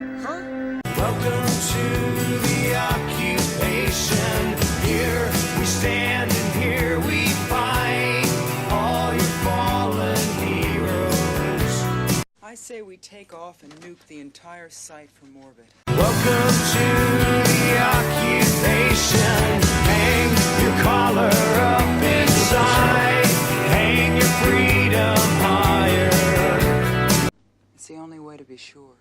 Huh? Welcome to the occupation. Here we stand and here we fight. All your fallen heroes. I say we take off and nuke the entire site from orbit. Welcome to the occupation. Hang your collar up inside. Hang your freedom higher. It's the only way to be sure.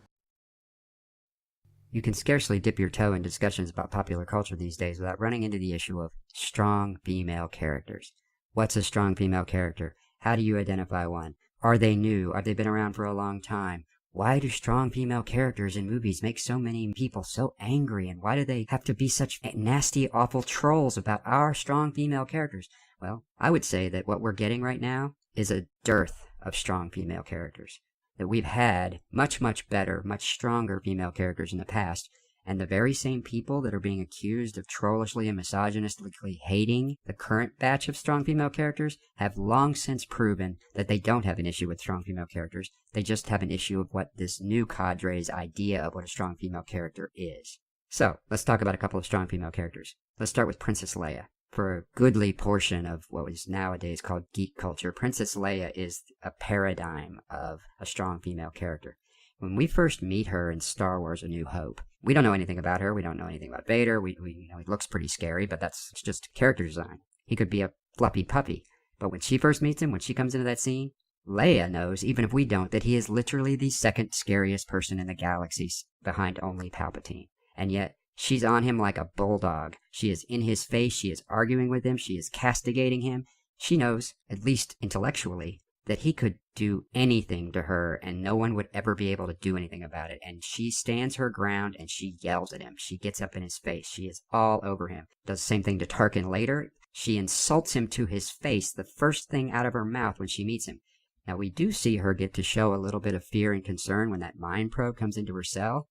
You can scarcely dip your toe in discussions about popular culture these days without running into the issue of strong female characters. What's a strong female character? How do you identify one? Are they new? Have they been around for a long time? Why do strong female characters in movies make so many people so angry, and why do they have to be such nasty, awful trolls about our strong female characters? Well, I would say that what we're getting right now is a dearth of strong female characters. That we've had much, much better, much stronger female characters in the past, and the very same people that are being accused of trollishly and misogynistically hating the current batch of strong female characters have long since proven that they don't have an issue with strong female characters. They just have an issue of what this new cadre's idea of what a strong female character is. So, let's talk about a couple of strong female characters. Let's start with Princess Leia. For a goodly portion of what is nowadays called geek culture, Princess Leia is a paradigm of a strong female character. When we first meet her in Star Wars A New Hope, we don't know anything about her, we don't know anything about Vader, we he looks pretty scary, but that's just character design. He could be a fluffy puppy. But when she first meets him, when she comes into that scene, Leia knows, even if we don't, that he is literally the second scariest person in the galaxy behind only Palpatine. And yet, she's on him like a bulldog. She is in his face, she is arguing with him, she is castigating him. She knows, at least intellectually, that he could do anything to her and no one would ever be able to do anything about it. And she stands her ground and she yells at him. She gets up in his face. She is all over him. Does the same thing to Tarkin later. She insults him to his face, the first thing out of her mouth when she meets him. Now we do see her get to show a little bit of fear and concern when that mind probe comes into her cell,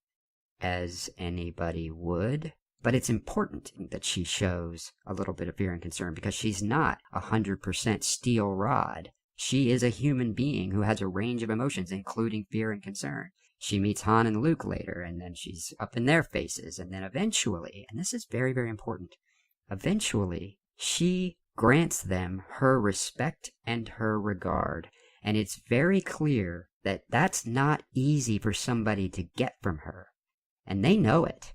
as anybody would. But it's important that she shows a little bit of fear and concern because she's not 100% steel rod. She is a human being who has a range of emotions, including fear and concern. She meets Han and Luke later, and then she's up in their faces, and then eventually, and this is very, very important, eventually, she grants them her respect and her regard. And it's very clear that that's not easy for somebody to get from her. And they know it.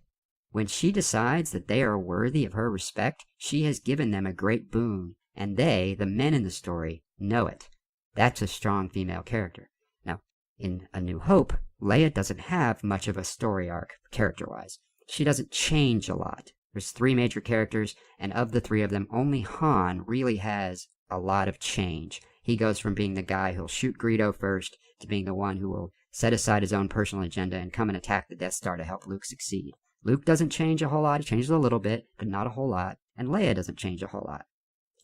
When she decides that they are worthy of her respect, she has given them a great boon, and they, the men in the story, know it. That's a strong female character. Now, in A New Hope, Leia doesn't have much of a story arc, character-wise. She doesn't change a lot. There's 3 major characters, and of the 3 of them, only Han really has a lot of change. He goes from being the guy who'll shoot Greedo first, to being the one who will set aside his own personal agenda and come and attack the Death Star to help Luke succeed. Luke doesn't change a whole lot. He changes a little bit, but not a whole lot. And Leia doesn't change a whole lot.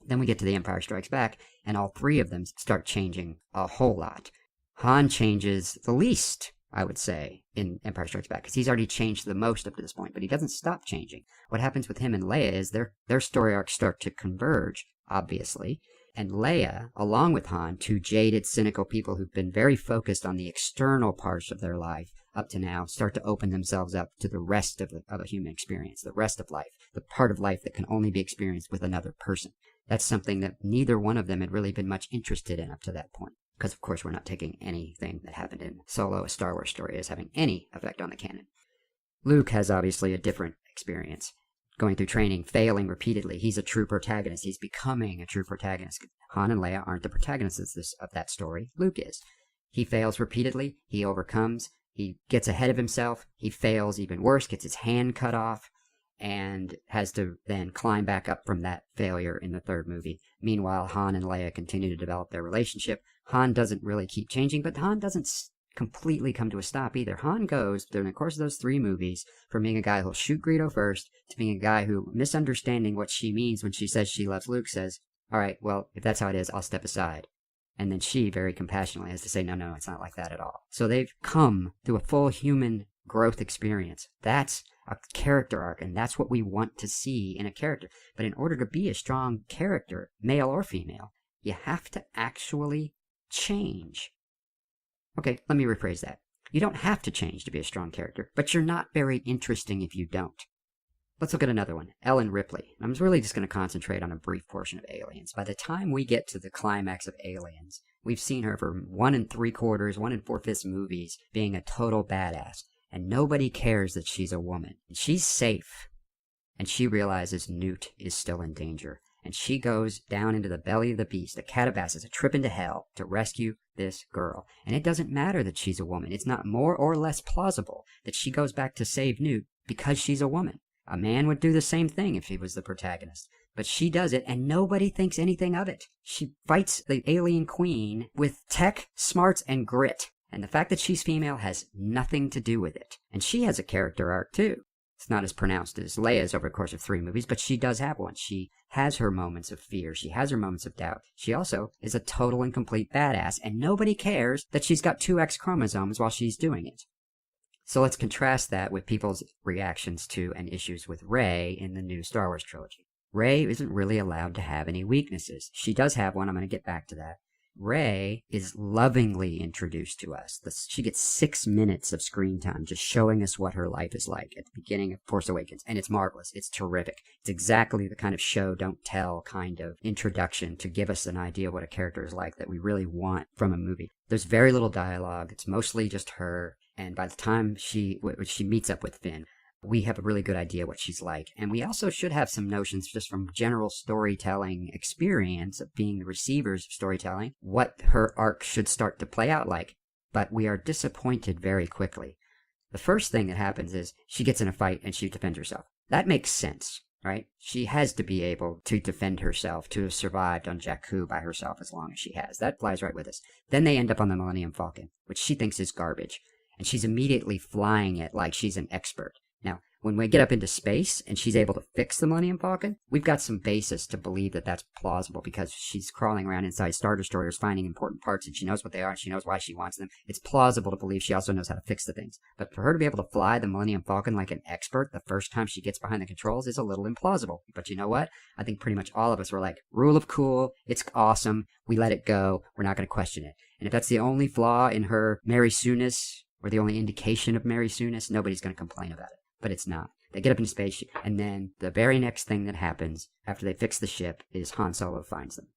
Then we get to The Empire Strikes Back, and all 3 of them start changing a whole lot. Han changes the least, I would say, in Empire Strikes Back, because he's already changed the most up to this point, but he doesn't stop changing. What happens with him and Leia is their story arcs start to converge, obviously, and Leia, along with Han, 2 jaded, cynical people who've been very focused on the external parts of their life up to now, start to open themselves up to the rest of a human experience, the rest of life, the part of life that can only be experienced with another person. That's something that neither one of them had really been much interested in up to that point. Because, of course, we're not taking anything that happened in Solo, a Star Wars story, as having any effect on the canon. Luke has obviously a different experience. Going through training, failing repeatedly. He's a true protagonist. He's becoming a true protagonist. Han and Leia aren't the protagonists of that story. Luke is. He fails repeatedly. He overcomes. He gets ahead of himself. He fails even worse, gets his hand cut off, and has to then climb back up from that failure in the 3rd movie. Meanwhile, Han and Leia continue to develop their relationship. Han doesn't really keep changing, but Han doesn't completely come to a stop either. Han goes, during the course of those 3 movies, from being a guy who'll shoot Greedo first, to being a guy who, misunderstanding what she means when she says she loves Luke, says, alright, well, if that's how it is, I'll step aside. And then she, very compassionately, has to say, no, it's not like that at all. So they've come through a full human growth experience. That's a character arc, and that's what we want to see in a character. But in order to be a strong character, male or female, you have to actually change. Okay, let me rephrase that. You don't have to change to be a strong character, but you're not very interesting if you don't. Let's look at another one, Ellen Ripley. I'm really just going to concentrate on a brief portion of Aliens. By the time we get to the climax of Aliens, we've seen her for 1 3/4, 1 4/5 movies being a total badass. And nobody cares that she's a woman. And she's safe. And she realizes Newt is still in danger. And she goes down into the belly of the beast, a Calabasas, a trip into hell, to rescue this girl. And it doesn't matter that she's a woman. It's not more or less plausible that she goes back to save Newt because she's a woman. A man would do the same thing if he was the protagonist. But she does it, and nobody thinks anything of it. She fights the alien queen with tech, smarts, and grit. And the fact that she's female has nothing to do with it. And she has a character arc, too. It's not as pronounced as Leia's over the course of 3 movies, but she does have one. She has her moments of fear. She has her moments of doubt. She also is a total and complete badass, and nobody cares that she's got 2 X chromosomes while she's doing it. So let's contrast that with people's reactions to and issues with Rey in the new Star Wars trilogy. Rey isn't really allowed to have any weaknesses. She does have one. I'm going to get back to that. Rey is lovingly introduced to us. She gets 6 minutes of screen time just showing us what her life is like at the beginning of Force Awakens. And it's marvelous. It's terrific. It's exactly the kind of show, don't tell kind of introduction to give us an idea of what a character is like that we really want from a movie. There's very little dialogue. It's mostly just her. And by the time she meets up with Finn, we have a really good idea what she's like. And we also should have some notions just from general storytelling experience of being the receivers of storytelling, what her arc should start to play out like. But we are disappointed very quickly. The first thing that happens is she gets in a fight and she defends herself. That makes sense, right? She has to be able to defend herself, to have survived on Jakku by herself as long as she has. That flies right with us. Then they end up on the Millennium Falcon, which she thinks is garbage. And she's immediately flying it like she's an expert. Now, when we get up into space and she's able to fix the Millennium Falcon, we've got some basis to believe that that's plausible because she's crawling around inside Star Destroyers finding important parts and she knows what they are and she knows why she wants them. It's plausible to believe she also knows how to fix the things. But for her to be able to fly the Millennium Falcon like an expert the first time she gets behind the controls is a little implausible. But you know what? I think pretty much all of us were like, rule of cool, it's awesome, we let it go, we're not going to question it. And if that's the only flaw in her Mary Sue-ness, or the only indication of Mary Sue-ness, nobody's going to complain about it. But it's not. They get up into space, and then the very next thing that happens after they fix the ship is Han Solo finds them.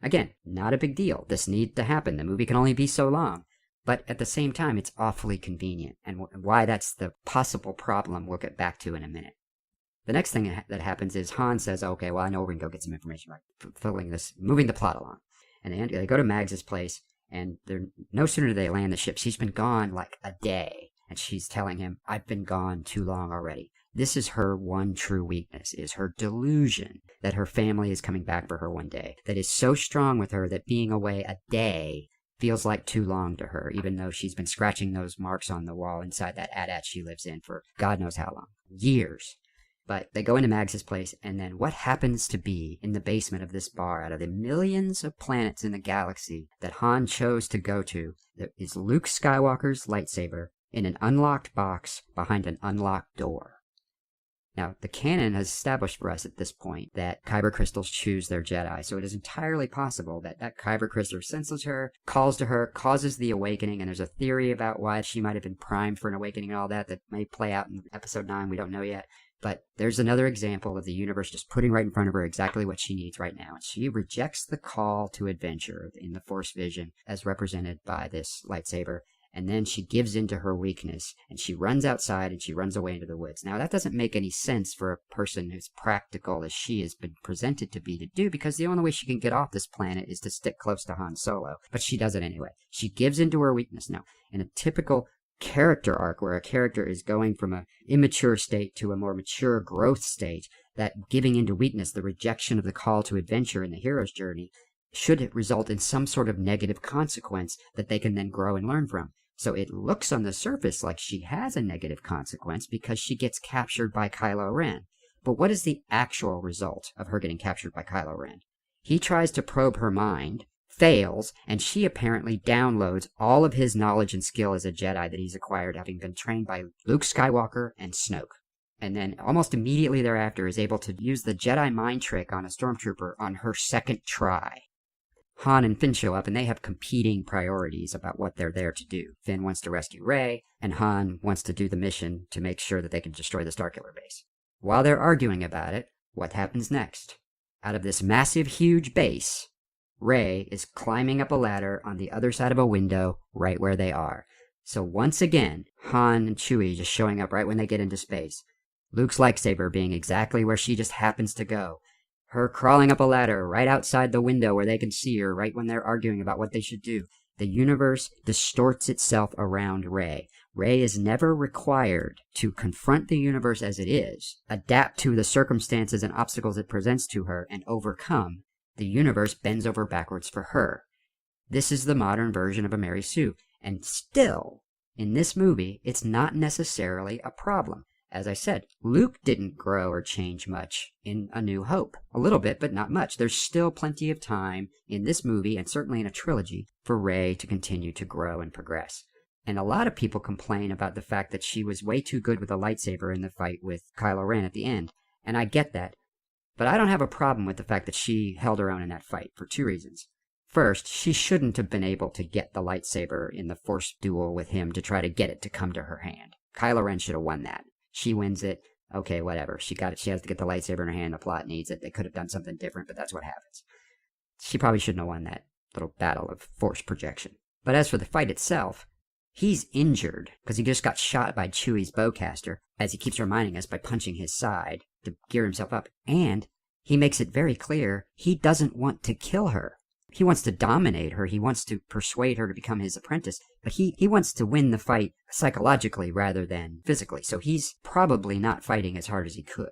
Again, not a big deal. This needs to happen. The movie can only be so long. But at the same time, it's awfully convenient. And why that's the possible problem we'll get back to in a minute. The next thing that happens is Han says, okay, well, I know we're going to go get some information about moving the plot along. And they go to Mags's place. And no sooner do they land the ship, she's been gone like a day. And she's telling him, I've been gone too long already. This is her one true weakness, is her delusion that her family is coming back for her one day. That is so strong with her that being away a day feels like too long to her, even though she's been scratching those marks on the wall inside that AT-AT she lives in for God knows how long. Years. But they go into Mags's place, and then what happens to be in the basement of this bar out of the millions of planets in the galaxy that Han chose to go to is Luke Skywalker's lightsaber in an unlocked box behind an unlocked door. Now, the canon has established for us at this point that kyber crystals choose their Jedi, so it is entirely possible that that kyber crystal senses her, calls to her, causes the awakening, and there's a theory about why she might have been primed for an awakening and all that may play out in Episode 9, we don't know yet. But there's another example of the universe just putting right in front of her exactly what she needs right now. And she rejects the call to adventure in the Force vision as represented by this lightsaber. And then she gives in to her weakness and she runs outside and she runs away into the woods. Now that doesn't make any sense for a person who's practical as she has been presented to be to do, because the only way she can get off this planet is to stick close to Han Solo. But she does it anyway. She gives in to her weakness. Now, in a typical character arc where a character is going from an immature state to a more mature growth state, that giving into weakness, the rejection of the call to adventure in the hero's journey, should result in some sort of negative consequence that they can then grow and learn from. So it looks on the surface like she has a negative consequence because she gets captured by Kylo Ren. But what is the actual result of her getting captured by Kylo Ren? He tries to probe her mind, fails, and she apparently downloads all of his knowledge and skill as a Jedi that he's acquired, having been trained by Luke Skywalker and Snoke. And then almost immediately thereafter is able to use the Jedi mind trick on a stormtrooper on her second try. Han and Finn show up, and they have competing priorities about what they're there to do. Finn wants to rescue Rey, and Han wants to do the mission to make sure that they can destroy the Starkiller base. While they're arguing about it, what happens next? Out of this massive, huge base, Rey is climbing up a ladder on the other side of a window right where they are. So once again, Han and Chewie just showing up right when they get into space. Luke's lightsaber being exactly where she just happens to go. Her crawling up a ladder right outside the window where they can see her right when they're arguing about what they should do. The universe distorts itself around Rey. Rey is never required to confront the universe as it is, adapt to the circumstances and obstacles it presents to her, and overcome. The universe bends over backwards for her. This is the modern version of a Mary Sue. And still, in this movie, it's not necessarily a problem. As I said, Luke didn't grow or change much in A New Hope. A little bit, but not much. There's still plenty of time in this movie, and certainly in a trilogy, for Rey to continue to grow and progress. And a lot of people complain about the fact that she was way too good with a lightsaber in the fight with Kylo Ren at the end. And I get that. But I don't have a problem with the fact that she held her own in that fight, for two reasons. First, she shouldn't have been able to get the lightsaber in the Force duel with him to try to get it to come to her hand. Kylo Ren should have won that. She wins it. Okay, whatever. She got it. She has to get the lightsaber in her hand. The plot needs it. They could have done something different, but that's what happens. She probably shouldn't have won that little battle of Force projection. But as for the fight itself, he's injured because he just got shot by Chewie's bowcaster, as he keeps reminding us by punching his side to gear himself up. And he makes it very clear he doesn't want to kill her. He wants to dominate her. He wants to persuade her to become his apprentice. But he wants to win the fight psychologically rather than physically. So he's probably not fighting as hard as he could.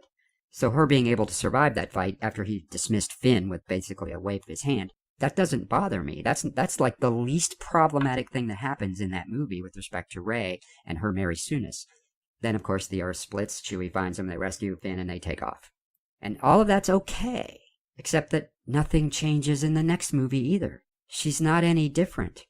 So her being able to survive that fight after he dismissed Finn with basically a wave of his hand, that doesn't bother me. That's like the least problematic thing that happens in that movie with respect to Rey and her Mary Sue-ness. Then, of course, the Earth splits. Chewie finds them. They rescue Finn and they take off. And all of that's okay. Except that nothing changes in the next movie either. She's not any different.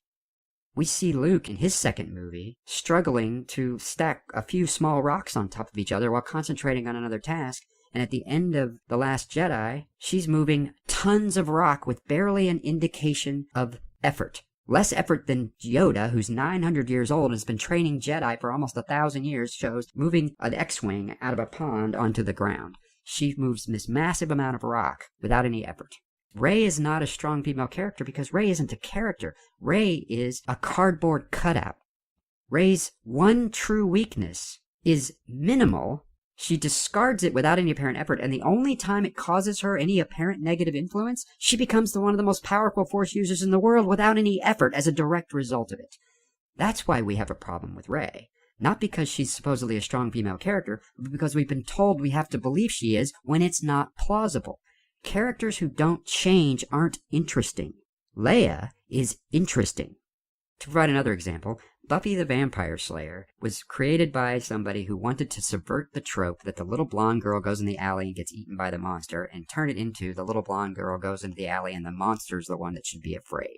We see Luke in his second movie struggling to stack a few small rocks on top of each other while concentrating on another task, and at the end of The Last Jedi, she's moving tons of rock with barely an indication of effort. Less effort than Yoda, who's 900 years old and has been training Jedi for almost 1,000 years, shows moving an X-Wing out of a pond onto the ground. She moves this massive amount of rock without any effort. Rey is not a strong female character because Rey isn't a character. Rey is a cardboard cutout. Rey's one true weakness is minimal. She discards it without any apparent effort, and the only time it causes her any apparent negative influence, she becomes one of the most powerful Force users in the world without any effort as a direct result of it. That's why we have a problem with Rey. Not because she's supposedly a strong female character, but because we've been told we have to believe she is when it's not plausible. Characters who don't change aren't interesting. Leia is interesting. To provide another example, Buffy the Vampire Slayer was created by somebody who wanted to subvert the trope that the little blonde girl goes in the alley and gets eaten by the monster, and turn it into the little blonde girl goes into the alley and the monster's the one that should be afraid.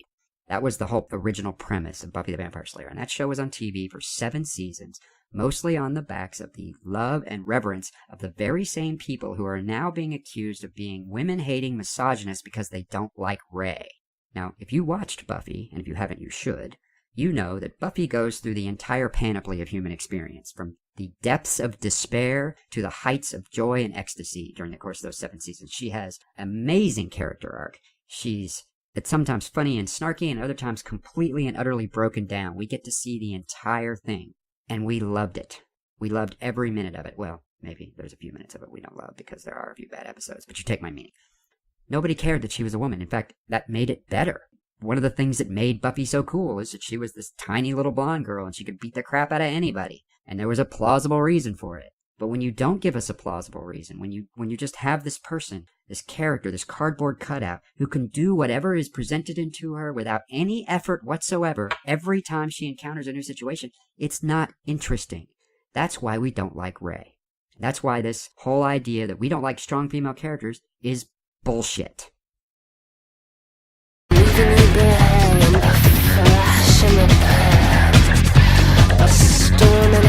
That was the whole original premise of Buffy the Vampire Slayer, and that show was on TV for 7 seasons, mostly on the backs of the love and reverence of the very same people who are now being accused of being women-hating misogynists because they don't like Rey. Now, if you watched Buffy, and if you haven't, you should, you know that Buffy goes through the entire panoply of human experience, from the depths of despair to the heights of joy and ecstasy during the course of those 7 seasons. She has amazing character arc. It's sometimes funny and snarky, and other times completely and utterly broken down. We get to see the entire thing, and we loved it. We loved every minute of it. Well, maybe there's a few minutes of it we don't love because there are a few bad episodes, but you take my meaning. Nobody cared that she was a woman. In fact, that made it better. One of the things that made Buffy so cool is that she was this tiny little blonde girl, and she could beat the crap out of anybody, and there was a plausible reason for it. But when you don't give us a plausible reason, when you just have this person, this character, this cardboard cutout, who can do whatever is presented into her without any effort whatsoever every time she encounters a new situation, it's not interesting. That's why we don't like Rey. That's why this whole idea that we don't like strong female characters is bullshit. Leaving me behind, a flash in the past, a storm in